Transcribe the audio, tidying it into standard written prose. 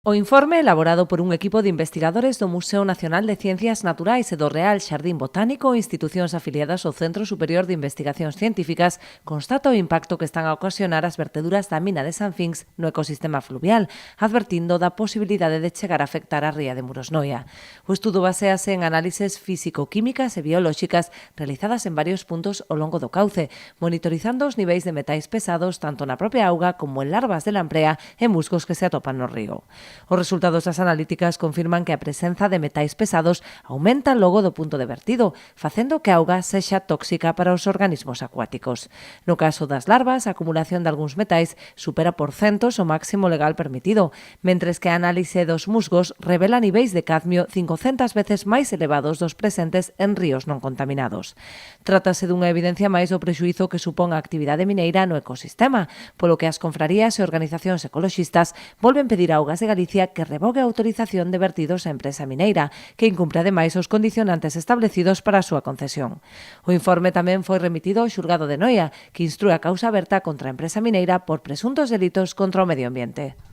O informe, elaborado por un equipo de investigadores do Museo Nacional de Ciencias Naturais e do Real Xardín Botánico e institucións afiliadas ao Centro Superior de Investigacións Científicas, constata o impacto que están a ocasionar as verteduras da mina de Sanfinx no ecosistema fluvial, advertindo da posibilidade de chegar a afectar a ría de Murosnoia. O estudo basease en análises físico-químicas e biolóxicas realizadas en varios puntos ao longo do cauce, monitorizando os niveis de metais pesados tanto na propia auga como en larvas de lamprea e musgos que se atopan no río. Os resultados das analíticas confirman que a presenza de metais pesados aumenta logo do punto de vertido, facendo que a auga sexa tóxica para os organismos acuáticos. No caso das larvas, a acumulación de algúns metais supera por centos o máximo legal permitido, mentres que a análise dos musgos revela niveis de cadmio 500 veces máis elevados dos presentes en ríos non contaminados. Trátase dunha evidencia máis do prexuízo que supón a actividade mineira no ecosistema, polo que as confrarías e organizacións ecoloxistas volven pedir a Augas de Galicia que revogue a autorización de vertidos á empresa mineira, que incumpre ademais os condicionantes establecidos para a súa concesión. O informe tamén foi remitido ao xulgado de Noia, que instrúe a causa aberta contra a empresa mineira por presuntos delitos contra o medio ambiente.